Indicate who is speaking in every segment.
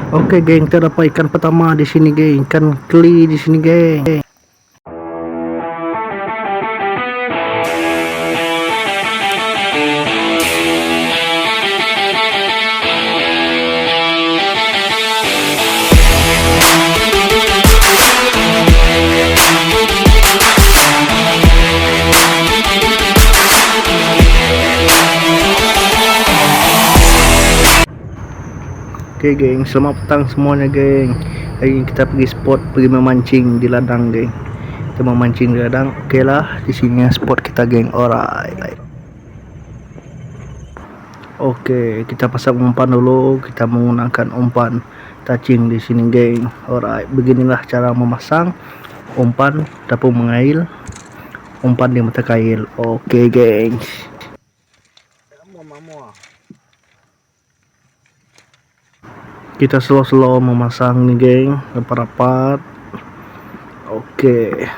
Speaker 1: Oke, geng, terdapat ikan pertama di sini, geng. Ikan keli di sini, geng. Oke, geng, selamat petang semuanya, geng. Hari ini kita pergi spot, pergi memancing di ladang, geng. Kita memancing di ladang. Oke lah, di sini spot kita, geng. Alright. Oke, kita pasang umpan dulu. Kita menggunakan umpan touching di sini, geng. Alright, beginilah cara memasang umpan dapur mengail, umpan di mata kail. Oke, geng. Kita slow memasang nih, geng, rapat-rapat. Oke.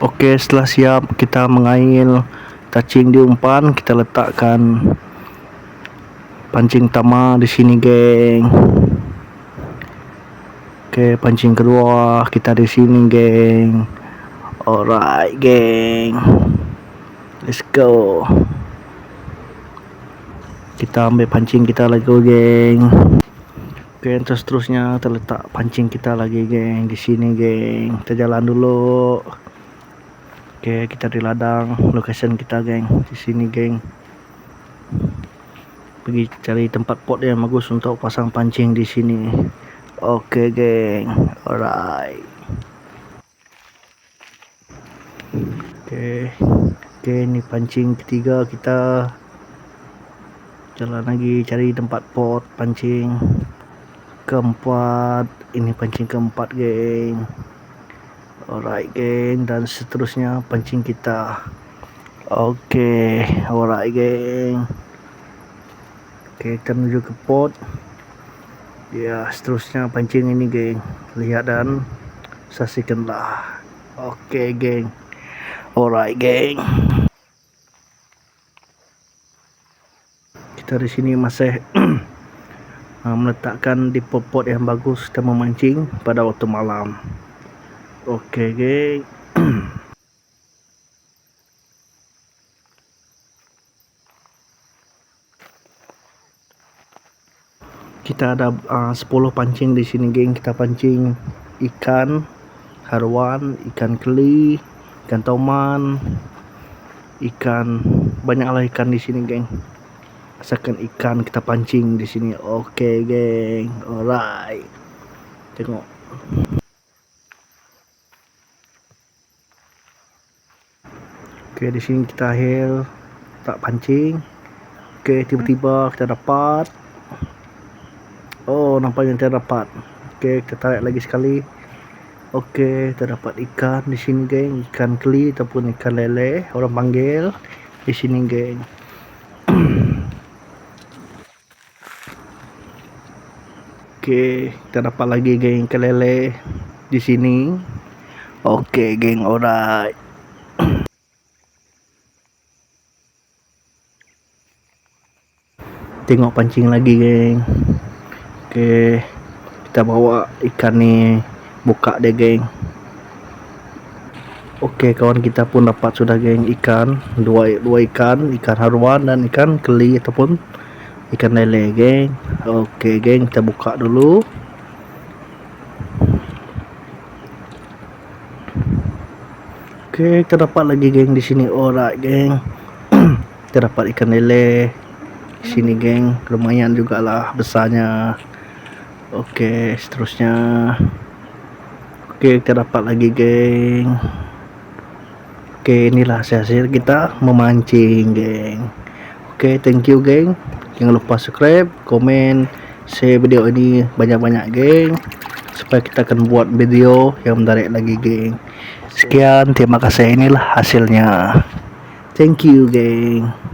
Speaker 1: Oke, setelah siap kita mengail touching di umpan, kita letakkan pancing utama di sini, geng. Oke, pancing kedua kita di sini, geng. Alright, geng. Let's go. Kita ambil pancing kita lagi, geng. Oke, terus terusnya terletak pancing kita lagi, geng, di sini, geng. Kita jalan dulu. Oke, kita di ladang, location kita, geng, di sini, geng. Pergi cari tempat pot yang bagus untuk pasang pancing di sini. Oke, geng. Alright. Oke, ini pancing ketiga kita. Jalan lagi cari tempat pot pancing. Keempat, ini pancing keempat, geng. Alright, geng, dan seterusnya pancing kita. Oke, alright, geng. Oke, kita menuju ke pot. Ya, seterusnya pancing ini, geng. Lihat dan saksikanlah. Oke, geng. Alright, geng. Kita di sini masih meletakkan di pot-pot yang bagus kita memancing pada waktu malam. Oke, geng. Kita ada 10 pancing di sini, geng. Kita pancing ikan haruan, ikan keli, ikan toman, ikan, banyaklah ikan di sini, geng. Asalkan ikan kita pancing di sini. Oke, geng. Alright. Tengok. Oke, di sini kita akhir tak pancing. Oke, tiba-tiba kita dapat. Oh, nampaknya kita dapat. Oke, kita tarik lagi sekali. Oke, kita dapat ikan di sini, geng. Ikan keli ataupun ikan lele, orang panggil di sini, geng. Oke, kita dapat lagi, geng, ikan lele di sini. Oke, geng, alright. Tengok pancing lagi, geng. Oke, kita bawa ikan nih, buka deh, geng. Oke, kawan kita pun dapat sudah, geng, ikan. Dua ikan haruan dan ikan keli ataupun ikan lele, geng. Oke, geng, kita buka dulu. Oke, kita dapat lagi, geng, di sini. Alright, geng. Kita dapat ikan lele di sini, geng. Lumayan juga lah besarnya. Oke, seterusnya. Oke, kita dapat lagi, geng. Oke, inilah hasil kita memancing, geng. Oke, thank you, geng. Jangan lupa subscribe, komen, share video ini banyak-banyak, geng, supaya kita akan buat video yang menarik lagi, geng. Sekian, terima kasih. Inilah hasilnya. Thank you, geng.